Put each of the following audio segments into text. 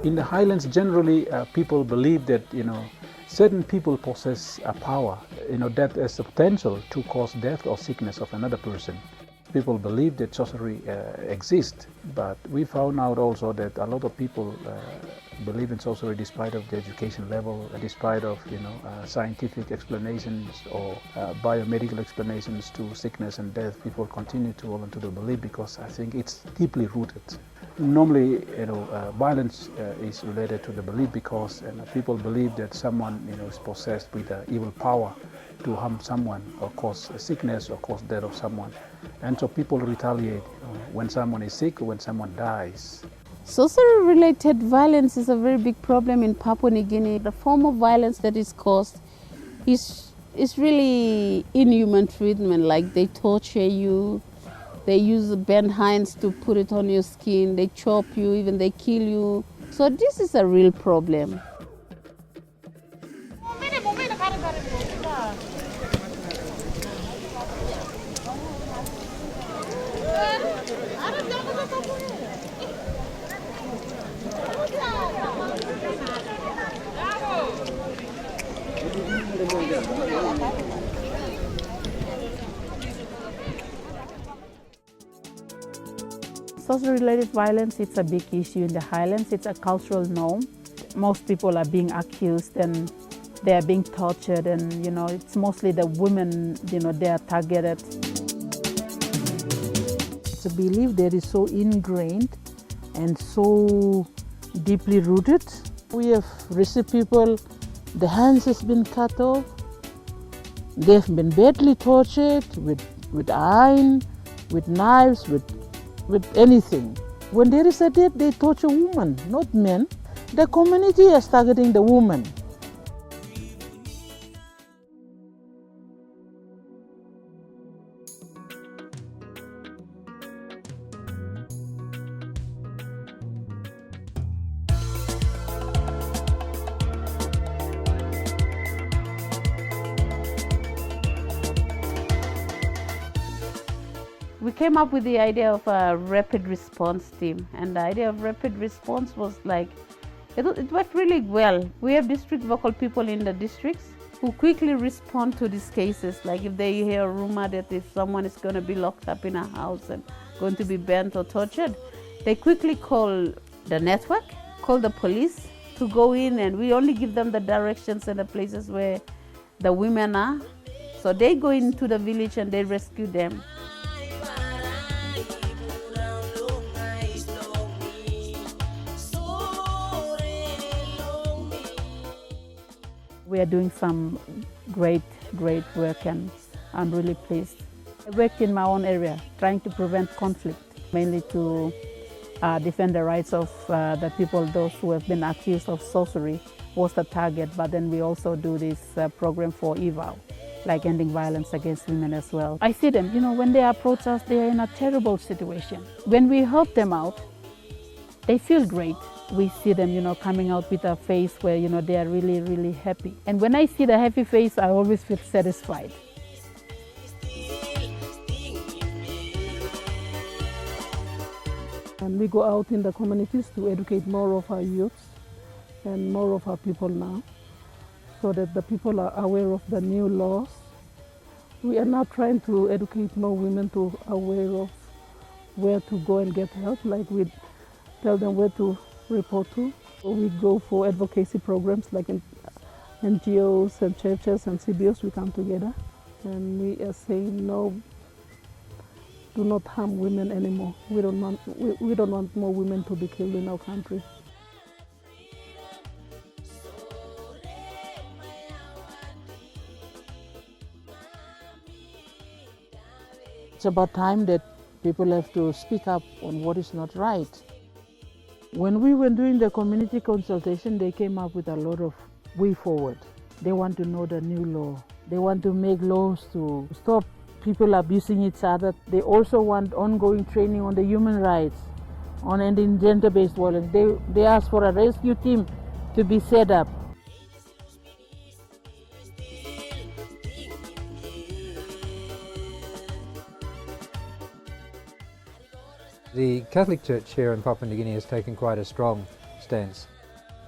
In the highlands, generally, people believe that, certain people possess a power, that has the potential to cause death or sickness of another person. People believe that sorcery exists, but we found out also that a lot of people believe in sorcery despite of the education level, despite of scientific explanations or biomedical explanations to sickness and death. People continue to hold on to the belief because I think it's deeply rooted. Normally, violence is related to the belief because people believe that someone is possessed with an evil power to harm someone or cause sickness or cause death of someone. And so people retaliate when someone is sick or when someone dies. Sorcery-related violence is a very big problem in Papua New Guinea. The form of violence that is caused is really inhuman treatment, like they torture you, they use bent hinds to put it on your skin, they chop you, even they kill you. So this is a real problem. Sorcery-related violence, it's a big issue in the highlands. It's a cultural norm. Most people are being accused and they are being tortured, and it's mostly the women, they are targeted. It's a belief that is so ingrained and so deeply rooted. We have received people, the hands has been cut off, they've been badly tortured with iron, with knives, with anything. When there is a death, they torture women, not men. The community is targeting the woman. We came up with the idea of a rapid response team, and the idea of rapid response was like, it worked really well. We have district vocal people in the districts who quickly respond to these cases. Like if they hear a rumor that if someone is going to be locked up in a house and going to be burnt or tortured, they quickly call the network, call the police to go in, and we only give them the directions and the places where the women are. So they go into the village and they rescue them. We are doing some great work, and I'm really pleased. I worked in my own area, trying to prevent conflict, mainly to defend the rights of the people, those who have been accused of sorcery was the target, but then we also do this program for eval, like ending violence against women as well. I see them, when they approach us, they are in a terrible situation. When we help them out, they feel great. We see them, coming out with a face where, they are really, really happy. And when I see the happy face, I always feel satisfied. And we go out in the communities to educate more of our youths and more of our people now, so that the people are aware of the new laws. We are now trying to educate more women to aware of where to go and get help, like we tell them where to report to. We go for advocacy programs like in NGOs and churches and CBOs. We come together and we are saying no, do not harm women anymore. We don't want more women to be killed in our country. It's about time that people have to speak up on what is not right. When we were doing the community consultation, they came up with a lot of way forward. They want to know the new law. They want to make laws to stop people abusing each other. They also want ongoing training on the human rights, on ending gender-based violence. They asked for a rescue team to be set up. The Catholic Church here in Papua New Guinea has taken quite a strong stance.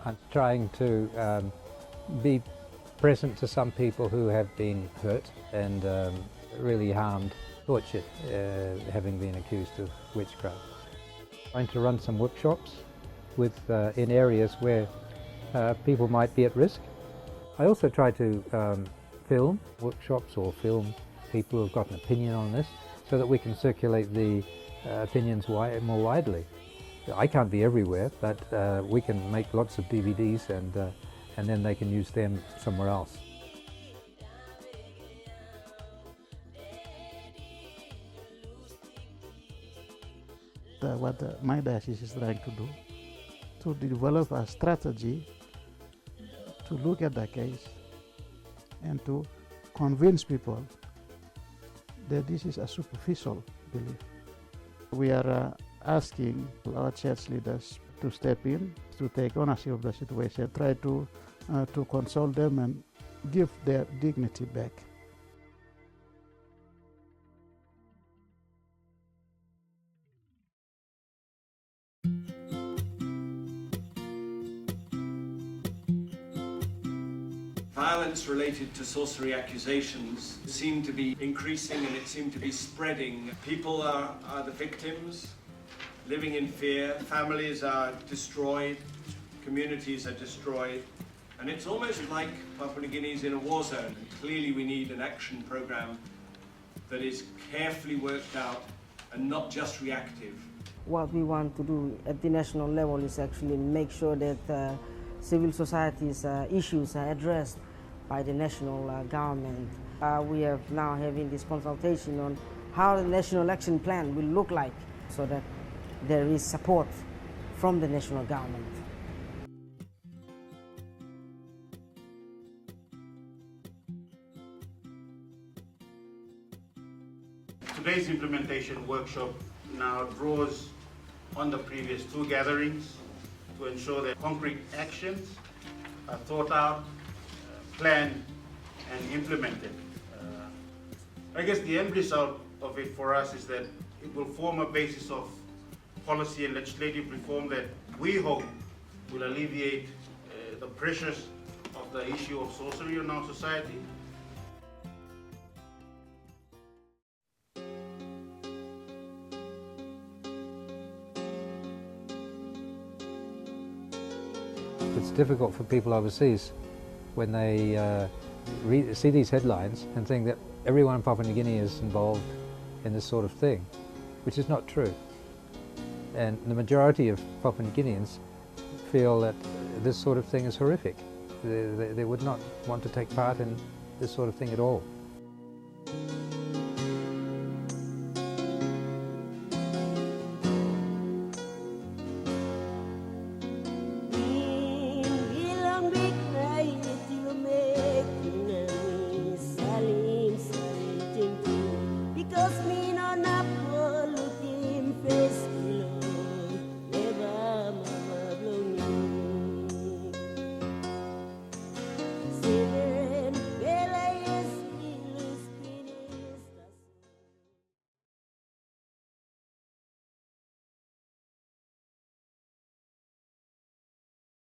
I'm trying to be present to some people who have been hurt and really harmed, tortured, having been accused of witchcraft. Trying to run some workshops with, in areas where people might be at risk. I also try to film workshops or film people who have got an opinion on this so that we can circulate the opinions more widely. I can't be everywhere, but we can make lots of DVDs and then they can use them somewhere else. What my diocese is trying to do, to develop a strategy to look at the case and to convince people that this is a superficial belief. We are asking our church leaders to step in, to take ownership of the situation, try to console them and give their dignity back. Violence related to sorcery accusations seem to be increasing and it seemed to be spreading. People are the victims, living in fear, families are destroyed, communities are destroyed, and it's almost like Papua New Guinea is in a war zone. And clearly we need an action program that is carefully worked out and not just reactive. What we want to do at the national level is actually make sure that civil society's issues are addressed by the national government. We are now having this consultation on how the national action plan will look like so that there is support from the national government. Today's implementation workshop now draws on the previous two gatherings to ensure that concrete actions are thought out, planned and implemented. I guess the end result of it for us is that it will form a basis of policy and legislative reform that we hope will alleviate the pressures of the issue of sorcery in our society. It's difficult for people overseas when they see these headlines and think that everyone in Papua New Guinea is involved in this sort of thing, which is not true. And the majority of Papua New Guineans feel that this sort of thing is horrific. They would not want to take part in this sort of thing at all.